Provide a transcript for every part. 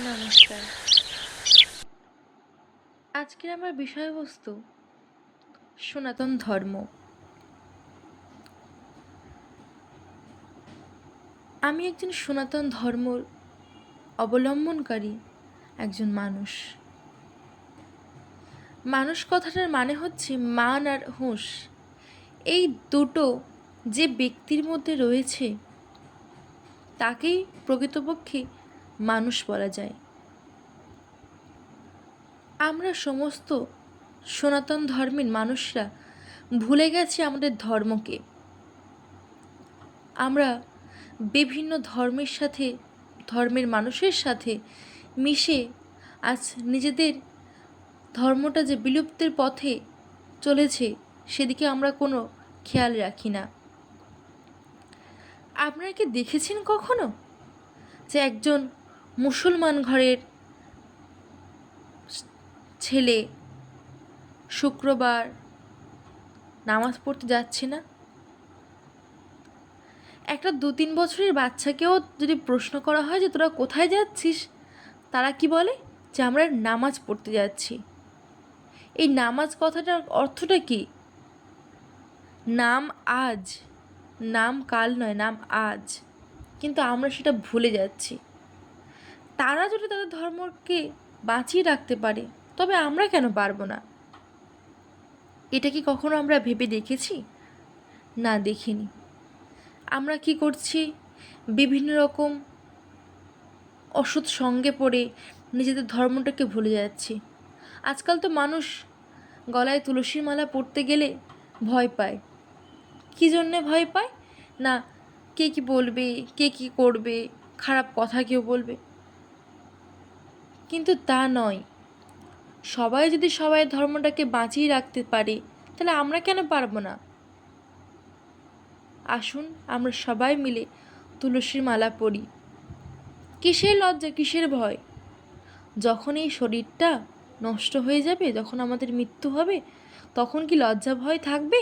নমস্কার। আজকের আমার বিষয়বস্তু সনাতন ধর্ম। আমি একজন সনাতন ধর্ম অবলম্বনকারী একজন মানুষ। মানুষ কথাটার মানে হচ্ছে মান আর হুঁশ। এই দুটো যে ব্যক্তির মধ্যে রয়েছে তাকেই প্রকৃতপক্ষে মানুষ বলা যায়। আমরা সমস্ত সনাতন ধর্মের মানুষরা ভুলে গেছি আমাদের ধর্মকে। আমরা বিভিন্ন ধর্মের মানুষের সাথে মিশে আজ নিজেদের ধর্মটা যে বিলুপ্তির পথে চলেছে সেদিকে আমরা কোনো খেয়াল রাখি না। আপনারা কি দেখেছেন কখনো যে একজন মুসলমান ঘরের ছেলে শুক্রবার নামাজ পড়তে যাচ্ছে না? একটা 2-3 বছরের বাচ্চাকেও যদি প্রশ্ন করা হয় যে তোরা কোথায় যাচ্ছিস, তারা কি বলে যে আমরা নামাজ পড়তে যাচ্ছি। এই নামাজ কথাটার অর্থটা কি? নাম আজ, নাম কাল নয়, নাম আজ। কিন্তু আমরা সেটা ভুলে যাচ্ছি। তারা যদি তাদের ধর্মকে বাঁচিয়ে রাখতে পারে তবে আমরা কেন পারবো না? এটা কি কখনো আমরা ভেবে দেখেছি? না, দেখিনি। আমরা কি করছি? বিভিন্ন রকম অসৎ সঙ্গে পড়ে নিজেদের ধর্মটাকে ভুলে যাচ্ছি। আজকাল তো মানুষ গলায় তুলসীর মালা পরতে গেলে ভয় পায়। কী জন্যে ভয় পায়? না, কে কী বলবে, কে কী করবে, খারাপ কথা কেউ বলবে। কিন্তু তা নয়। সবাই যদি সবাই ধর্মটাকে বাঁচিয়ে রাখতে পারে তাহলে আমরা কেন পারবো না? আসুন আমরা সবাই মিলে তুলসীর মালা পরি। কিসের লজ্জা, কিসের ভয়? যখন এই শরীরটা নষ্ট হয়ে যাবে, যখন আমাদের মৃত্যু হবে, তখন কি লজ্জা ভয় থাকবে?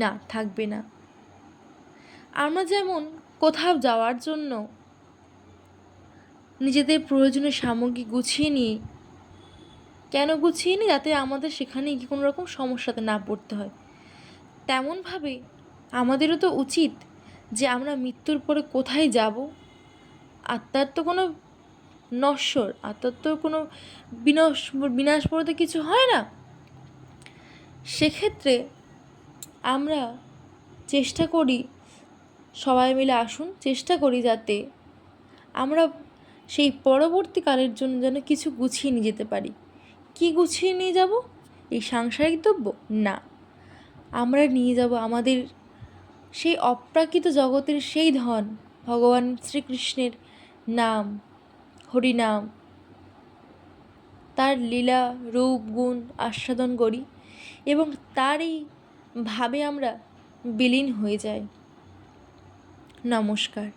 না, থাকবে না। আমরা যেমন কোথাও যাওয়ার জন্য নিজেদের প্রয়োজনীয় সামগ্রী গুছিয়ে নিই, কেন গুছিয়ে নিই? যাতে আমাদের সেখানে গিয়ে কোনো রকম সমস্যাতে না পড়তে হয়। তেমনভাবে আমাদেরও তো উচিত যে আমরা মৃত্যুর পরে কোথায় যাব। আত্মার তো কোনো নশ্বর, আত্মার তো কোনো বিনাশ পড়তে কিছু হয় না। সেক্ষেত্রে আমরা চেষ্টা করি, সবাই মিলে আসুন চেষ্টা করি যাতে আমরা সেই পরবর্তীকালের জন্য যেন কিছু গুছিয়ে নিয়ে যেতে পারি। কি গুছিয়ে নিয়ে যাব? এই সাংসারিক দ্রব্য না, আমরা নিয়ে যাব আমাদের সেই অপ্রাকৃত জগতের সেই ধন, ভগবান শ্রীকৃষ্ণের নাম, হরিনাম, তার লীলা রূপ গুণ আস্বাদন করি এবং তারই ভাবে আমরা বিলীন হয়ে যাই। নমস্কার।